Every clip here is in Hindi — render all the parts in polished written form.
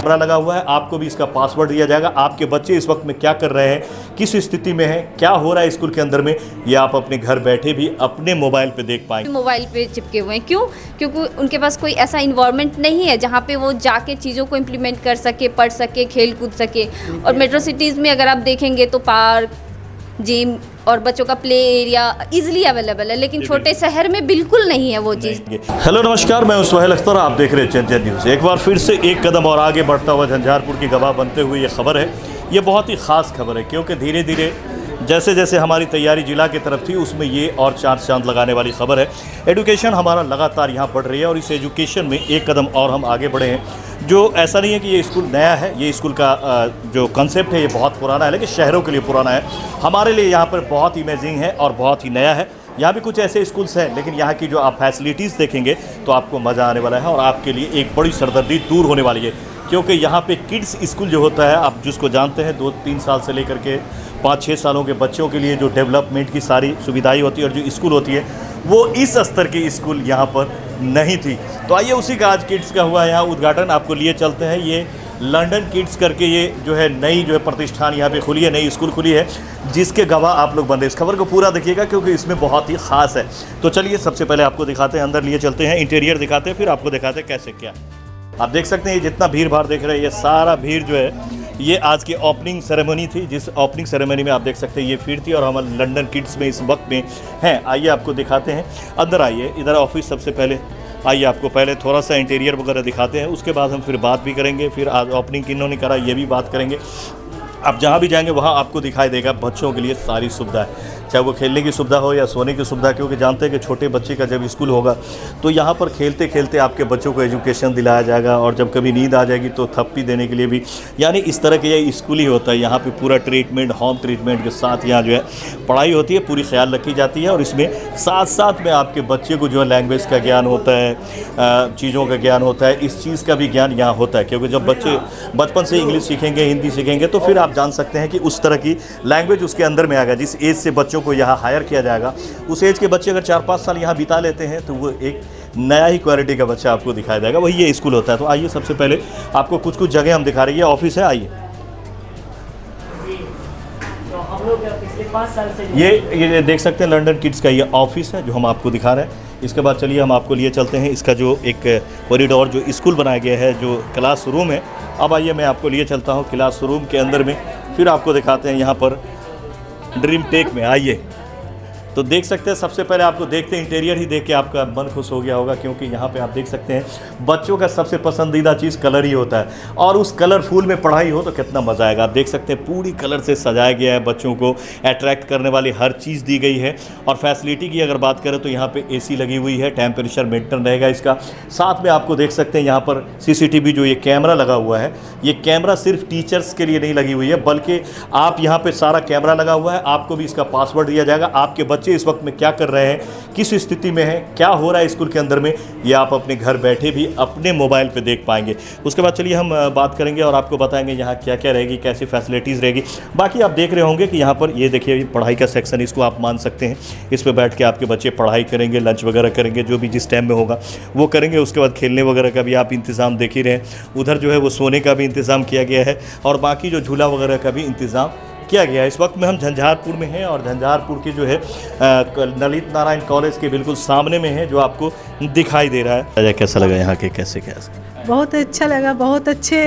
कैमरा लगा हुआ है, आपको भी इसका पासवर्ड दिया जाएगा। आपके बच्चे इस वक्त में क्या कर रहे हैं, किस स्थिति में है, क्या हो रहा है स्कूल के अंदर में, ये आप अपने घर बैठे भी अपने मोबाइल पे देख पाएंगे। मोबाइल पे चिपके हुए हैं, क्यों? क्योंकि उनके पास कोई ऐसा इन्वायरमेंट नहीं है जहाँ पे वो जाके चीज़ों को इम्प्लीमेंट कर सके, पढ़ सके, खेल कूद सके। और मेट्रो सिटीज़ में अगर आप देखेंगे तो पार्क, जिम और बच्चों का प्ले एरिया इजीली अवेलेबल है, लेकिन छोटे शहर में बिल्कुल नहीं है वो चीज़। हेलो नमस्कार, मैं हूं सुहेल अख्तर, आप देख रहे हैं चंचल न्यूज़। एक बार फिर से एक कदम और आगे बढ़ता हुआ झंझारपुर की गवाह बनते हुए ये खबर है। ये बहुत ही ख़ास खबर है क्योंकि धीरे धीरे जैसे जैसे हमारी तैयारी जिला की तरफ थी उसमें ये और चार चांद लगाने वाली खबर है। एजुकेशन हमारा लगातार यहाँ बढ़ रही है और इस एजुकेशन में एक कदम और हम आगे बढ़े हैं। जो ऐसा नहीं है कि ये स्कूल नया है, ये स्कूल का जो कंसेप्ट है ये बहुत पुराना है, लेकिन शहरों के लिए पुराना है। हमारे लिए यहाँ पर बहुत ही अमेजिंग है और बहुत ही नया है। यहाँ भी कुछ ऐसे स्कूल्स हैं, लेकिन यहाँ की जो आप फैसिलिटीज़ देखेंगे तो आपको मज़ा आने वाला है और आपके लिए एक बड़ी सरदर्दी दूर होने वाली है। क्योंकि यहाँ पे किड्स स्कूल जो होता है, आप जिसको जानते हैं 2-3 साल से लेकर के 5-6 सालों के बच्चों के लिए जो डेवलपमेंट की सारी सुविधाएं होती है और जो स्कूल होती है वो इस स्तर की स्कूल यहाँ पर नहीं थी। तो आइए उसी का आज किड्स का हुआ यहाँ उद्घाटन, आपको लिए चलते हैं। ये लंदन किड्स करके ये जो है नई जो है प्रतिष्ठान यहाँ पे खुली है, नई स्कूल खुली है, जिसके गवाह आप लोग बन रहे हैं। इस खबर को पूरा देखिएगा क्योंकि इसमें बहुत ही ख़ास है। तो चलिए सबसे पहले आपको दिखाते हैं, अंदर लिए चलते हैं, इंटीरियर दिखाते हैं, फिर आपको दिखाते हैं कैसे क्या। आप देख सकते हैं ये जितना भीड़ भाड़ देख रहे हैं, ये सारा भीड़ जो है ये आज की ओपनिंग सेरेमनी थी। जिस ओपनिंग सेरेमनी में आप देख सकते हैं ये भीड़ थी और हम लंदन किड्स में इस वक्त में हैं। आइए आपको दिखाते हैं, अंदर आइए, इधर ऑफिस सबसे पहले आइए आपको पहले थोड़ा सा इंटीरियर वगैरह दिखाते हैं, उसके बाद हम फिर बात भी करेंगे। फिर आज ओपनिंग किन्होंने करा ये भी बात करेंगे। आप जहाँ भी जाएंगे वहाँ आपको दिखाई देगा बच्चों के लिए सारी सुविधा है, चाहे वो खेलने की सुविधा हो या सोने की सुविधा। क्योंकि जानते हैं कि छोटे बच्चे का जब स्कूल होगा तो यहाँ पर खेलते खेलते आपके बच्चों को एजुकेशन दिलाया जाएगा और जब कभी नींद आ जाएगी तो थप्पी देने के लिए भी, यानी इस तरह के ये स्कूल ही होता है। यहाँ पे पूरा ट्रीटमेंट, होम ट्रीटमेंट के साथ यहाँ जो है पढ़ाई होती है, पूरी ख्याल रखी जाती है। और इसमें साथ साथ में आपके बच्चे को जो है लैंग्वेज का ज्ञान होता है, चीज़ों का ज्ञान होता है, इस चीज़ का भी ज्ञान यहाँ होता है। क्योंकि जब बच्चे बचपन से इंग्लिश सीखेंगे, हिंदी सीखेंगे, तो फिर आप जान सकते हैं कि उस तरह की लैंग्वेज उसके अंदर में आएगा। जिस एज से बच्चों को यहाँ हायर किया जाएगा, उस एज के बच्चे अगर 4-5 साल यहाँ बिता लेते हैं तो वो एक नया ही क्वालिटी का बच्चा आपको दिखाई देगा। वही ये स्कूल होता है। तो आइए सबसे पहले आपको कुछ कुछ जगह हम दिखा रही है। ऑफिस है, आइए। तो हम लोग पिछले 5 साल से ये देख सकते हैं लंदन किड्स का ये ऑफिस है जो हम आपको दिखा रहे हैं। इसके बाद चलिए हम आपको लिए चलते हैं इसका जो एक कॉरिडोर जो स्कूल बनाया गया है, जो क्लास रूम है। अब आइए मैं आपको लिए चलता हूँ क्लास रूम के अंदर में, फिर आपको दिखाते हैं यहाँ पर ड्रीम टेक में। आइए तो देख सकते हैं, सबसे पहले आपको देखते हैं इंटीरियर ही देख के आपका मन खुश हो गया होगा। क्योंकि यहाँ पे आप देख सकते हैं बच्चों का सबसे पसंदीदा चीज़ कलर ही होता है और उस कलरफुल में पढ़ाई हो तो कितना मज़ा आएगा। आप देख सकते हैं पूरी कलर से सजाया गया है, बच्चों को अट्रैक्ट करने वाली हर चीज़ दी गई है। और फैसिलिटी की अगर बात करें तो यहाँ पर AC लगी हुई है, टेम्परेचर मेंटेन रहेगा इसका। साथ में आपको देख सकते हैं यहाँ पर CCTV जो ये कैमरा लगा हुआ है, ये कैमरा सिर्फ टीचर्स के लिए नहीं लगी हुई है, बल्कि आप यहाँ पर सारा कैमरा लगा हुआ है, आपको भी इसका पासवर्ड दिया जाएगा। आपके बच्चे इस वक्त में क्या कर रहे हैं, किस स्थिति में है, क्या हो रहा है स्कूल के अंदर में, ये आप अपने घर बैठे भी अपने मोबाइल पे देख पाएंगे। उसके बाद चलिए हम बात करेंगे और आपको बताएंगे यहाँ क्या क्या रहेगी, कैसी फैसिलिटीज़ रहेगी। बाकी आप देख रहे होंगे कि यहाँ पर ये देखिए पढ़ाई का सेक्शन, इसको आप मान सकते हैं। इस पर बैठ के आपके बच्चे पढ़ाई करेंगे, लंच वगैरह करेंगे, जो भी जिस टाइम में होगा वो करेंगे। उसके बाद खेलने वगैरह का भी आप इंतज़ाम देख ही रहे हैं। उधर जो है वो सोने का भी इंतज़ाम किया गया है और बाकी जो झूला वगैरह का भी इंतज़ाम किया गया है। इस वक्त में हम झंझारपुर में हैं और झंझारपुर के जो है ललित नारायण कॉलेज के बिल्कुल सामने में है, जो आपको दिखाई दे रहा है। कैसा लगा यहाँ के, कैसे कैसे? बहुत अच्छा लगा, बहुत अच्छे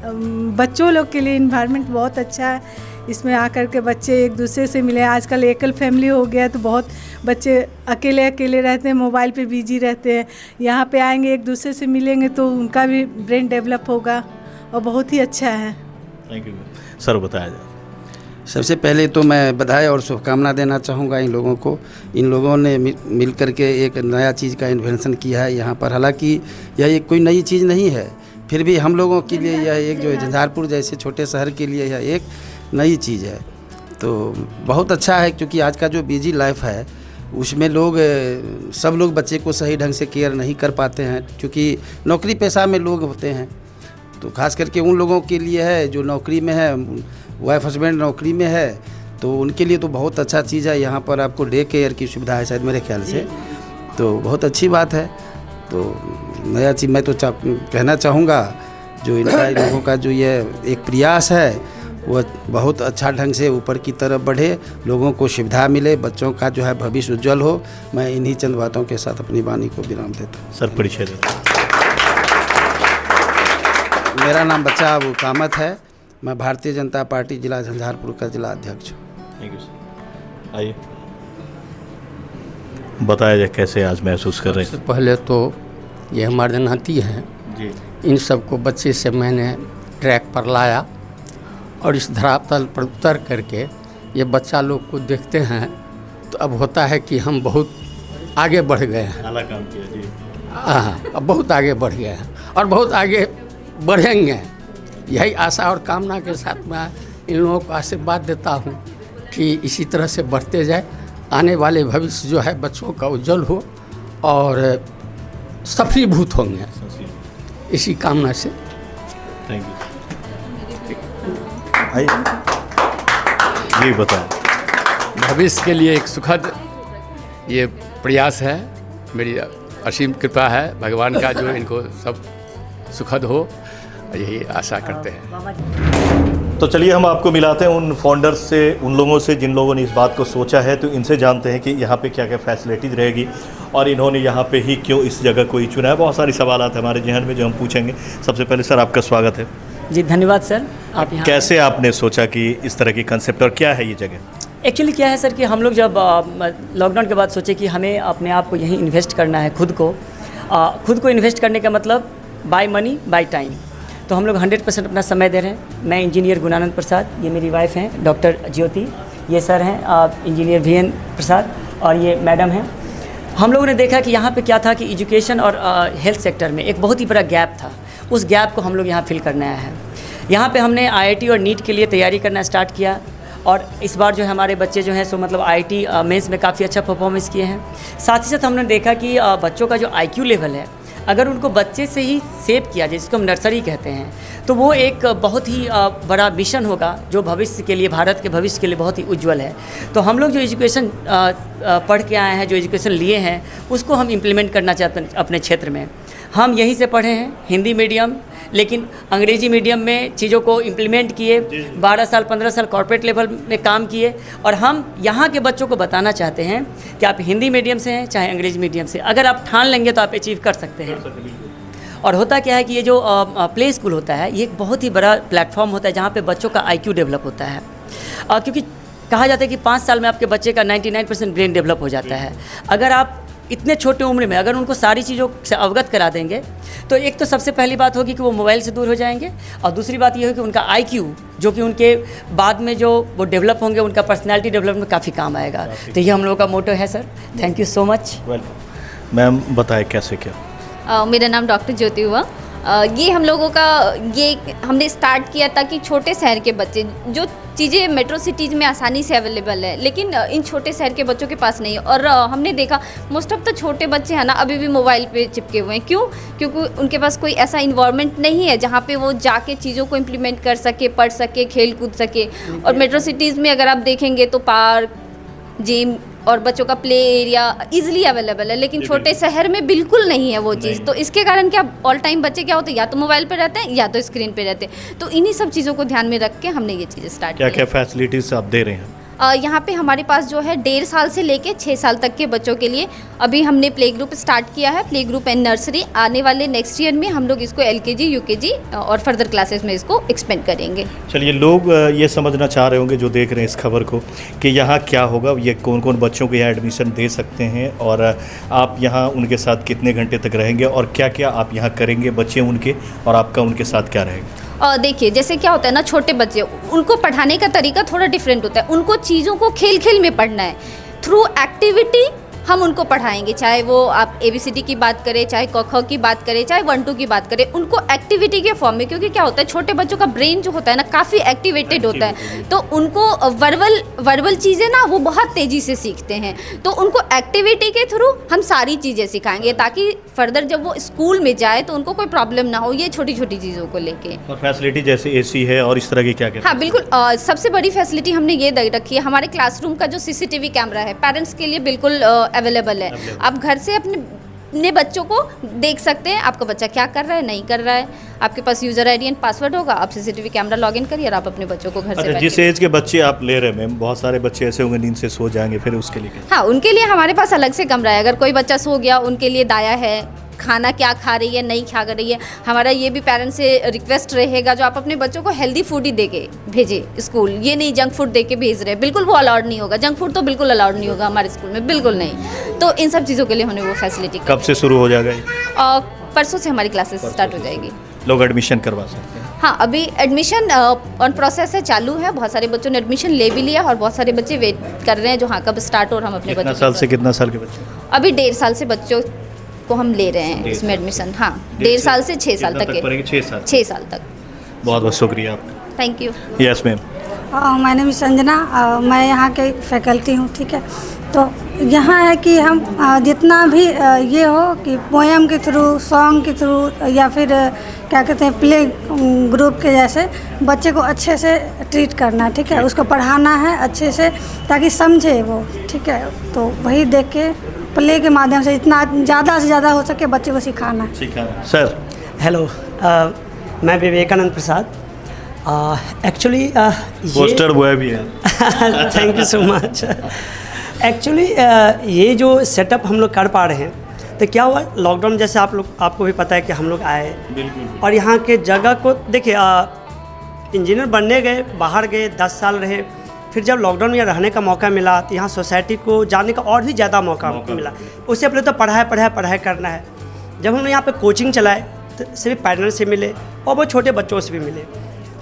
बच्चों लोग के लिए इन्वायरमेंट बहुत अच्छा है। इसमें आकर के बच्चे एक दूसरे से मिले। आजकल एकल फैमिली हो गया है तो बहुत बच्चे अकेले अकेले रहते हैं, मोबाइल पे बिजी रहते हैं। यहाँ पे आएंगे, एक दूसरे से मिलेंगे तो उनका भी ब्रेन डेवलप होगा और बहुत ही अच्छा है। थैंक यू सर, बताया जाए। सबसे पहले तो मैं बधाई और शुभकामना देना चाहूँगा इन लोगों को। इन लोगों ने मिल कर के एक नया चीज़ का इन्वेंशन किया है यहाँ पर। हालांकि यह एक कोई नई चीज़ नहीं है, फिर भी हम लोगों के लिए यह एक जो झंझारपुर जैसे छोटे शहर के लिए यह एक नई चीज़ है। तो बहुत अच्छा है, क्योंकि आज का जो बिजी लाइफ है उसमें सब लोग बच्चे को सही ढंग से केयर नहीं कर पाते हैं, क्योंकि नौकरी पेशा में लोग होते हैं। तो खास करके उन लोगों के लिए है जो नौकरी में है, वाइफ हस्बैंड नौकरी में है, तो उनके लिए तो बहुत अच्छा चीज़ है। यहाँ पर आपको डे केयर की सुविधा है शायद, मेरे ख्याल से, तो बहुत अच्छी बात है। तो नया चीज़ मैं तो कहना चाहूँगा जो इनका इन लोगों का जो ये एक प्रयास है वो बहुत अच्छा ढंग से ऊपर की तरफ बढ़े, लोगों को सुविधा मिले, बच्चों का जो है भविष्य उज्जवल हो। मैं इन्हीं चंद बातों के साथ अपनी वाणी को विराम देता हूँ। सर परिचय देते हैं। मेरा नाम बच्चा अबू कामत है, मैं भारतीय जनता पार्टी जिला झंझारपुर का जिला अध्यक्ष हूँ। Thank you sir. आइए बताया जाए कैसे आज महसूस कर रहे हैं। सबसे पहले तो ये हमारे नाती हैं जी इन सबको बच्चे से मैंने ट्रैक पर लाया और इस धरातल पर उतर करके ये बच्चा लोग को देखते हैं तो अब होता है कि हम बहुत आगे बढ़ गए हैं। आला काम किया जी। हाँ, अब बहुत आगे बढ़ गए हैं और बहुत आगे बढ़ेंगे। यही आशा और कामना के साथ मैं इन लोगों को आशीर्वाद देता हूँ कि इसी तरह से बढ़ते जाए, आने वाले भविष्य जो है बच्चों का उज्जवल हो और सफलीभूत होंगे, इसी कामना से। Thank you. आइए जी बताएं। भविष्य के लिए एक सुखद ये प्रयास है, मेरी असीम कृपा है भगवान का जो इनको सब सुखद हो, यही आशा करते हैं। तो चलिए हम आपको मिलाते हैं उन फाउंडर्स से, उन लोगों से जिन लोगों ने इस बात को सोचा है। तो इनसे जानते हैं कि यहाँ पे क्या क्या फैसिलिटीज़ रहेगी और इन्होंने यहाँ पे ही क्यों इस जगह को ही चुना है। बहुत सारी सवालात हमारे जहन में जो हम पूछेंगे। सबसे पहले सर आपका स्वागत है जी। धन्यवाद सर। आप यहाँ कैसे आपने सोचा कि इस तरह की कंसेप्ट और क्या है ये जगह? एक्चुअली क्या है सर कि हम लोग जब लॉकडाउन के बाद सोचे कि हमें अपने आप को यहीं इन्वेस्ट करना है, खुद को इन्वेस्ट करने का मतलब बाय मनी बाय टाइम। तो हम लोग 100% अपना समय दे रहे हैं। मैं इंजीनियर गुणानंद प्रसाद, ये मेरी वाइफ हैं डॉक्टर ज्योति, ये सर हैं इंजीनियर VN प्रसाद और ये मैडम हैं। हम लोगों ने देखा कि यहाँ पे क्या था कि एजुकेशन और हेल्थ सेक्टर में एक बहुत ही बड़ा गैप था। उस गैप को हम लोग यहाँ फिल करना है। यहाँ पे हमने IIT और नीट के लिए तैयारी करना स्टार्ट किया और इस बार जो है हमारे बच्चे जो हैं सो मतलब IIT मेंस में काफ़ी अच्छा परफॉर्मेंस किए हैं। साथ ही साथ हमने देखा कि बच्चों का जो IQ लेवल है, अगर उनको बच्चे से ही सेव किया जाए, जिसको हम नर्सरी कहते हैं, तो वो एक बहुत ही बड़ा मिशन होगा जो भविष्य के लिए, भारत के भविष्य के लिए बहुत ही उज्जवल है। तो हम लोग जो एजुकेशन पढ़ के आए हैं, जो एजुकेशन लिए हैं, उसको हम इम्प्लीमेंट करना चाहते हैं अपने क्षेत्र में। हम यहीं से पढ़े हैं, हिंदी मीडियम, लेकिन अंग्रेजी मीडियम में चीज़ों को इम्प्लीमेंट किए। 12 साल 15 साल कॉर्पोरेट लेवल में काम किए और हम यहाँ के बच्चों को बताना चाहते हैं कि आप हिंदी मीडियम से हैं चाहे अंग्रेजी मीडियम से, अगर आप ठान लेंगे तो आप अचीव कर सकते हैं। और होता क्या है कि ये जो प्ले स्कूल होता है, ये एक बहुत ही बड़ा प्लेटफॉर्म होता है जहाँ पे बच्चों का IQ डेवलप होता है। क्योंकि कहा जाता है कि 5 साल में आपके बच्चे का 99% ब्रेन डेवलप हो जाता है। अगर आप इतने छोटे उम्र में अगर उनको सारी चीज़ों से अवगत करा देंगे तो एक तो सबसे पहली बात होगी कि वो मोबाइल से दूर हो जाएंगे और दूसरी बात ये होगी कि उनका IQ जो कि उनके बाद में जो वो डेवलप होंगे, उनका पर्सनैलिटी डेवलपमेंट में काफ़ी काम आएगा। तो ये हम लोगों का मोटो है sir. Thank you so much. Welcome ma'am, बताएं कैसे क्या? मेरा नाम डॉक्टर ज्योति हुआ। ये हम लोगों का ये हमने स्टार्ट किया ताकि छोटे शहर के बच्चे, जो चीज़ें मेट्रो सिटीज़ में आसानी से अवेलेबल है लेकिन इन छोटे शहर के बच्चों के पास नहीं है। और हमने देखा मोस्ट ऑफ द छोटे बच्चे हैं ना अभी भी मोबाइल पे चिपके हुए हैं। क्यों? क्योंकि उनके पास कोई ऐसा इन्वायरमेंट नहीं है जहाँ पे वो जाके चीज़ों को इम्प्लीमेंट कर सके, पढ़ सके, खेल कूद सके। और मेट्रो सिटीज़ में अगर आप देखेंगे तो पार्क, जिम और बच्चों का प्ले एरिया इजीली अवेलेबल है, लेकिन छोटे शहर में बिल्कुल नहीं है वो चीज़। तो इसके कारण क्या ऑल टाइम बच्चे क्या होते हैं, या तो मोबाइल पे रहते हैं या तो स्क्रीन पे रहते हैं। तो इन्हीं सब चीज़ों को ध्यान में रख के हमने ये चीज़ें स्टार्ट की। क्या क्या फैसिलिटीज़ आप दे रहे हैं? यहाँ पे हमारे पास जो है 1.5 साल से लेके 6 साल तक के बच्चों के लिए अभी हमने प्ले ग्रुप स्टार्ट किया है, प्ले ग्रुप एंड नर्सरी। आने वाले नेक्स्ट ईयर में हम लोग इसको LKG, UKG और फर्दर क्लासेस में इसको एक्सपेंड करेंगे। चलिए, लोग ये समझना चाह रहे होंगे जो देख रहे हैं इस खबर को कि यहाँ क्या होगा, ये कौन कौन बच्चों को यहाँ एडमिशन दे सकते हैं और आप यहाँ उनके साथ कितने घंटे तक रहेंगे और क्या क्या आप यहाँ करेंगे बच्चे उनके, और आपका उनके साथ क्या रहेगा? देखिए, जैसे क्या होता है ना, छोटे बच्चे उनको पढ़ाने का तरीका थोड़ा डिफरेंट होता है। उनको चीज़ों को खेल खेल में पढ़ना है, थ्रू एक्टिविटी हम उनको पढ़ाएंगे। चाहे वो आप ABCD की बात करें, चाहे क ख की बात करें, चाहे 1 2 की बात करें, उनको एक्टिविटी के फॉर्म में। क्योंकि क्या होता है, छोटे बच्चों का ब्रेन जो होता है ना काफ़ी एक्टिवेटेड होता है, तो उनको वर्बल चीज़ें ना वो बहुत तेज़ी से सीखते हैं। तो उनको एक्टिविटी के थ्रू हम सारी चीज़ें सिखाएंगे ताकि फर्दर जब वो स्कूल में जाए तो उनको कोई प्रॉब्लम ना हो ये छोटी छोटी चीज़ों को लेके। और फैसिलिटी जैसे AC है और इस तरह की क्या क्या? हाँ बिल्कुल, सबसे बड़ी फैसिलिटी हमने ये दे रखी है, हमारे क्लासरूम का जो CCTV कैमरा है पेरेंट्स के लिए बिल्कुल अवेलेबल है। आप घर से अपने अपने बच्चों को देख सकते हैं आपका बच्चा क्या कर रहा है, नहीं कर रहा है। आपके पास यूज़र आईडी एंड पासवर्ड होगा, आप सीसीटीवी कैमरा लॉगिन करिए और आप अपने बच्चों को घर से अच्छा, जिस एज के बच्चे आप ले रहे हैं मैम, बहुत सारे बच्चे ऐसे होंगे नींद से सो जाएंगे, फिर उसके लिए क्या? हाँ, उनके लिए हमारे पास अलग से कमरा है। अगर कोई बच्चा सो गया, उनके लिए दाया है, खाना क्या खा रही है, नहीं खा रही है। हमारा ये भी पेरेंट्स से रिक्वेस्ट रहेगा, जो आप अपने बच्चों को हेल्दी फूड ही दे के भेजें स्कूल, ये नहीं जंक फूड दे के भेज रहे हैं, बिल्कुल वो अलाउड नहीं होगा। जंक फूड तो बिल्कुल अलाउड नहीं होगा हमारे स्कूल में, बिल्कुल नहीं। तो इन सब चीज़ों के लिए हमने वो फैसिलिटी कब से शुरू हो जाएगा ये? परसों से हमारी क्लासेस स्टार्ट हो जाएगी। लोग एडमिशन करवा सकते हैं? हाँ, अभी एडमिशन ऑन प्रोसेस है, चालू है। बहुत सारे बच्चों ने एडमिशन ले भी लिया और बहुत सारे बच्चे वेट कर रहे हैं जो हाँ कब स्टार्ट हो और हम अपने कितना बच्चों साल से कितना साल के बच्चे? अभी 1.5 साल से बच्चों को हम ले रहे हैं इसमें एडमिशन। हाँ, 1.5 साल से 6 साल तक के। 6 साल तक। बहुत बहुत शुक्रिया आपका। Thank you. Yes ma'am. My name Sanjana, मैं यहाँ के फैकल्टी हूँ, ठीक है। तो यहाँ है कि हम जितना भी ये हो कि पोएम के थ्रू, सॉन्ग के थ्रू या फिर क्या कहते हैं प्ले ग्रुप के जैसे बच्चे को अच्छे से ट्रीट करना है, ठीक है। उसको पढ़ाना है अच्छे से ताकि समझे वो, ठीक है। तो वही देख के प्ले के माध्यम से इतना ज़्यादा से ज़्यादा हो सके बच्चे को सिखाना है। सर। हेलो, मैं विवेकानंद प्रसाद। एक्चुअली पोस्टर बॉय भी है। Thank you so much. Actually ये जो सेटअप हम लोग कर पा रहे हैं, तो क्या हुआ लॉकडाउन जैसे आपको भी पता है कि हम लोग आए, बिल्कुल। और यहाँ के जगह को देखिए, इंजीनियर बनने गए, बाहर गए, 10 साल रहे, फिर जब लॉकडाउन में रहने का मौका मिला तो यहाँ सोसाइटी को जानने का और भी ज़्यादा मौका मिला। उससे पहले तो पढ़ाई करना है। जब हमने यहाँ पे कोचिंग चलाए तो सभी पेरेंट्स से मिले और वो छोटे बच्चों से भी मिले।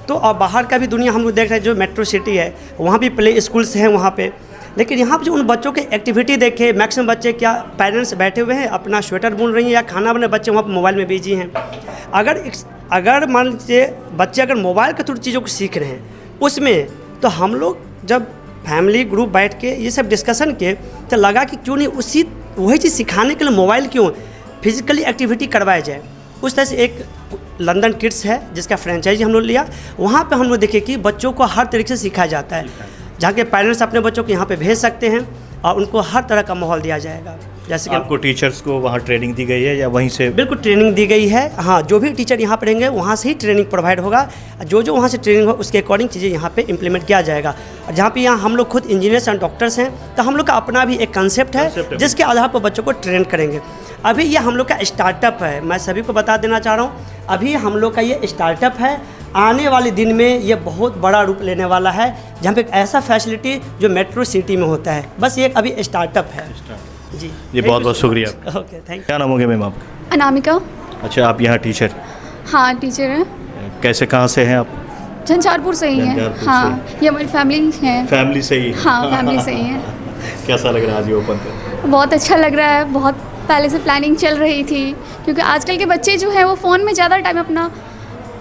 तो और बाहर का भी दुनिया हम लोग देख रहे हैं, जो मेट्रो सिटी है वहाँ भी प्ले स्कूल्स हैं वहाँ पे, लेकिन यहाँ पे जो उन बच्चों के एक्टिविटी देखे, मैक्सिमम बच्चे क्या पेरेंट्स बैठे हुए हैं अपना स्वेटर बुन रही हैं या खाना बने, बच्चे वहाँ पर मोबाइल में बिजी हैं। अगर मान लीजिए बच्चे अगर मोबाइल के थ्रू चीज़ों को सीख रहे हैं उसमें, तो हम लोग जब फैमिली ग्रुप बैठ के ये सब डिस्कशन किए तो लगा कि क्यों नहीं वही चीज़ सिखाने के लिए मोबाइल क्यों, फिजिकली एक्टिविटी करवाया जाए। उस तरह से एक लंदन किड्स है जिसका फ्रेंचाइजी हम लोग लिया, वहाँ पे हम लोग देखे कि बच्चों को हर तरीके से सिखाया जाता है, जहाँ के पेरेंट्स अपने बच्चों को यहाँ पे भेज सकते हैं और उनको हर तरह का माहौल दिया जाएगा। जैसे कि आपको टीचर्स को वहाँ ट्रेनिंग दी गई है या वहीं से? बिल्कुल ट्रेनिंग दी गई है। हाँ, जो भी टीचर यहाँ पर रहेंगे वहाँ से ही ट्रेनिंग प्रोवाइड होगा, जो वहाँ से ट्रेनिंग हो उसके अकॉर्डिंग चीज़ें यहाँ पे इम्प्लीमेंट किया जाएगा। और जहाँ पे यहाँ हम लोग खुद इंजीनियर्स एंड डॉक्टर्स हैं, तो हम लोग का अपना भी एक कंसेप्ट है जिसके आधार पर बच्चों को ट्रेन करेंगे। अभी ये हम लोग का स्टार्टअप है, मैं सभी को बता देना चाह रहा हूँ, अभी हम लोग का ये स्टार्टअप है। आने वाले दिन में ये बहुत बड़ा रूप लेने वाला है, जहाँ पे एक ऐसा फैसिलिटी जो मेट्रो सिटी में होता है। बस ये अभी स्टार्टअप है जी। ये बहुत बहुत शुक्रिया। Okay, thank you. क्या नाम होगे मैम आपका? अनामिका। अच्छा, आप यहाँ टीचर? हाँ, टीचर हैं। कैसे, कहाँ से हैं आप? झंझारपुर से ही हैं। हाँ, ये हमारी फैमिली है। फैमिली से ही? हाँ, फैमिली से ही है। कैसा लग रहा है आज ये ओपन पे? बहुत अच्छा लग रहा है। बहुत पहले से प्लानिंग चल रही थी, क्योंकि आजकल के बच्चे जो हैं वो फ़ोन में ज़्यादा टाइम अपना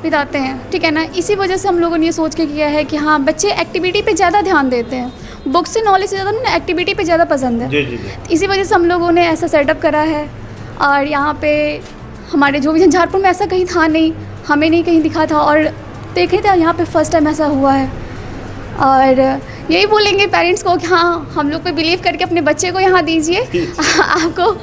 बिताते हैं, ठीक है ना। इसी वजह से हम लोगों ने ये सोच के किया है कि हाँ, बच्चे एक्टिविटी पे ज़्यादा ध्यान देते हैं, बुक से नॉलेज से ज़्यादा उन्हें एक्टिविटी पे ज़्यादा पसंद है। जी जी जी। इसी वजह से हम लोगों ने ऐसा सेटअप करा है। और यहाँ पे हमारे जो भी झंझारपुर में ऐसा कहीं था नहीं, हमें नहीं कहीं दिखा था, और देखे थे यहाँ पे फर्स्ट टाइम ऐसा हुआ है। और यही बोलेंगे पेरेंट्स को कि हाँ, हम लोग पे बिलीव करके अपने बच्चे को यहाँ दीजिए। आपको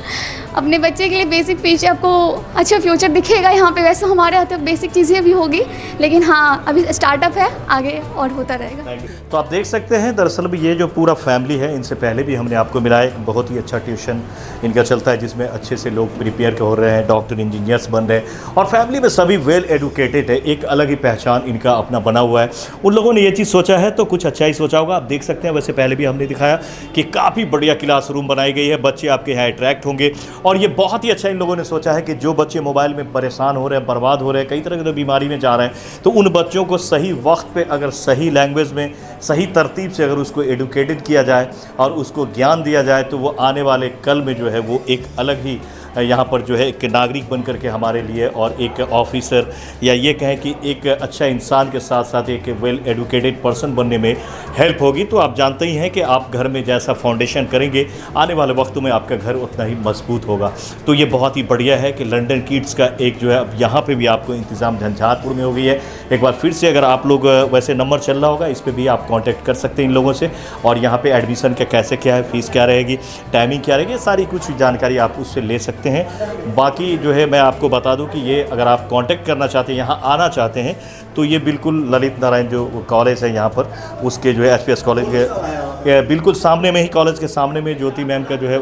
अपने बच्चे के लिए बेसिक फ्यूचर, आपको अच्छा फ्यूचर दिखेगा यहाँ पे। वैसे हमारे यहाँ तो बेसिक चीज़ें भी होगी, लेकिन हाँ अभी स्टार्टअप है, आगे और होता रहेगा। तो आप देख सकते हैं दरअसल भी ये जो पूरा फैमिली है, इनसे पहले भी हमने आपको मिलाया, एक बहुत ही अच्छा ट्यूशन इनका चलता है जिसमें अच्छे से लोग प्रिपेयर हो रहे हैं, डॉक्टर इंजीनियर्स बन रहे हैं, और फैमिली में सभी वेल एडुकेटेड है। एक अलग ही पहचान इनका अपना बना हुआ है। उन लोगों ने ये चीज़ सोचा है तो कुछ अच्छा ही सोचा होगा। आप देख सकते हैं, वैसे पहले भी हमने दिखाया कि काफ़ी बढ़िया क्लासरूम बनाई गई है, बच्चे आपके यहाँ अट्रैक्ट होंगे। और ये बहुत ही अच्छा इन लोगों ने सोचा है कि जो बच्चे मोबाइल में परेशान हो रहे हैं, बर्बाद हो रहे हैं, कई तरह की बीमारी में जा रहे हैं, तो उन बच्चों को सही वक्त पे अगर सही लैंग्वेज में, सही तरतीब से अगर उसको एडुकेटेड किया जाए और उसको ज्ञान दिया जाए, तो वो आने वाले कल में जो है वो एक अलग ही यहाँ पर जो है एक नागरिक बन करके हमारे लिए और एक ऑफिसर या ये कहें कि एक अच्छा इंसान के साथ साथ एक वेल एडुकेटेड पर्सन बनने में हेल्प होगी। तो आप जानते ही हैं कि आप घर में जैसा फाउंडेशन करेंगे, आने वाले वक्तों में आपका घर उतना ही मजबूत होगा। तो ये बहुत ही बढ़िया है कि लंदन किड्स का एक जो है अब यहाँ पे भी आपको इंतज़ाम झंझारपुर में हो गई है। एक बार फिर से अगर आप लोग वैसे नंबर चल रहा होगा, इस पर भी आप कांटेक्ट कर सकते हैं इन लोगों से। और यहाँ पे एडमिशन का कैसे क्या है, फ़ीस क्या रहेगी, टाइमिंग क्या रहेगी, सारी कुछ जानकारी आप उससे ले सकते हैं। बाकी जो है मैं आपको बता दूं कि ये अगर आप कांटेक्ट करना चाहते हैं, यहाँ आना चाहते हैं, तो ये बिल्कुल ललित नारायण जो कॉलेज है यहाँ पर, उसके जो है एचपीएस कॉलेज के बिल्कुल सामने में ही, कॉलेज के सामने में ज्योति मैम का जो है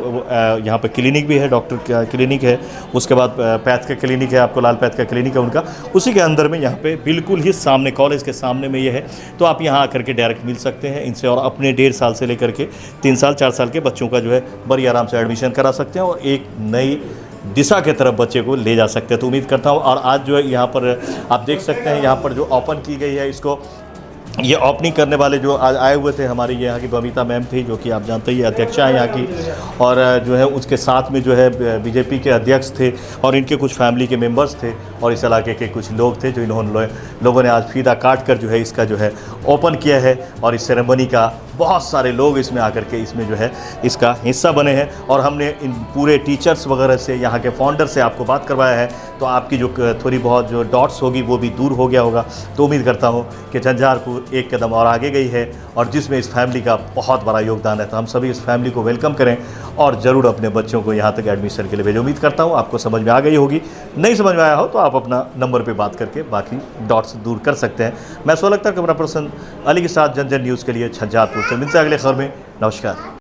यहाँ पर क्लिनिक भी है, डॉक्टर का क्लिनिक है, उसके बाद पैथ का क्लिनिक है, आपको लाल पैथ का क्लिनिक है उनका, उसी के अंदर में यहाँ पे बिल्कुल ही सामने, कॉलेज के सामने में ये है। तो आप यहाँ आकर के डायरेक्ट मिल सकते हैं इनसे और अपने 1.5 साल से लेकर के 3 साल 4 साल के बच्चों का जो है बड़ी आराम से एडमिशन करा सकते हैं और एक नई दिशा के तरफ बच्चे को ले जा सकते हैं। तो उम्मीद करता हूँ। और आज जो है यहाँ पर आप देख सकते हैं, यहाँ पर जो ओपन की गई है, इसको ये ओपनिंग करने वाले जो आज आए हुए थे हमारी यहाँ की बबीता मैम थी, जो कि आप जानते ही अध्यक्षा हैं यहाँ की, और जो है उसके साथ में जो है बीजेपी के अध्यक्ष थे और इनके कुछ फैमिली के मेंबर्स थे और इस इलाके के कुछ लोग थे, जो इन्होंने लोगों ने आज फीता काट कर जो है इसका जो है ओपन किया है। और इस सेरेमनी का बहुत सारे लोग इसमें आकर के इसमें जो है इसका हिस्सा बने हैं और हमने इन पूरे टीचर्स वगैरह से, यहाँ के फाउंडर से आपको बात करवाया है, तो आपकी जो थोड़ी बहुत जो डॉट्स होगी वो भी दूर हो गया होगा। तो उम्मीद करता हूँ कि झंझारपुर एक कदम और आगे गई है और जिसमें इस फैमिली का बहुत बड़ा योगदान है। तो हम सभी इस फैमिली को वेलकम करें और ज़रूर अपने बच्चों को यहाँ तक एडमिशन के लिए भेजें। उम्मीद करता हूँ आपको समझ में आ गई होगी, नहीं समझ में आया हो तो आप अपना नंबर पे बात करके बाकी डॉट्स दूर कर सकते हैं। मैं सोलह अख्तर, कैमरा पर्सन अली के साथ, जन जन न्यूज़ के लिए झंझारपुर से। मिलते हैं अगले खबर में। नमस्कार।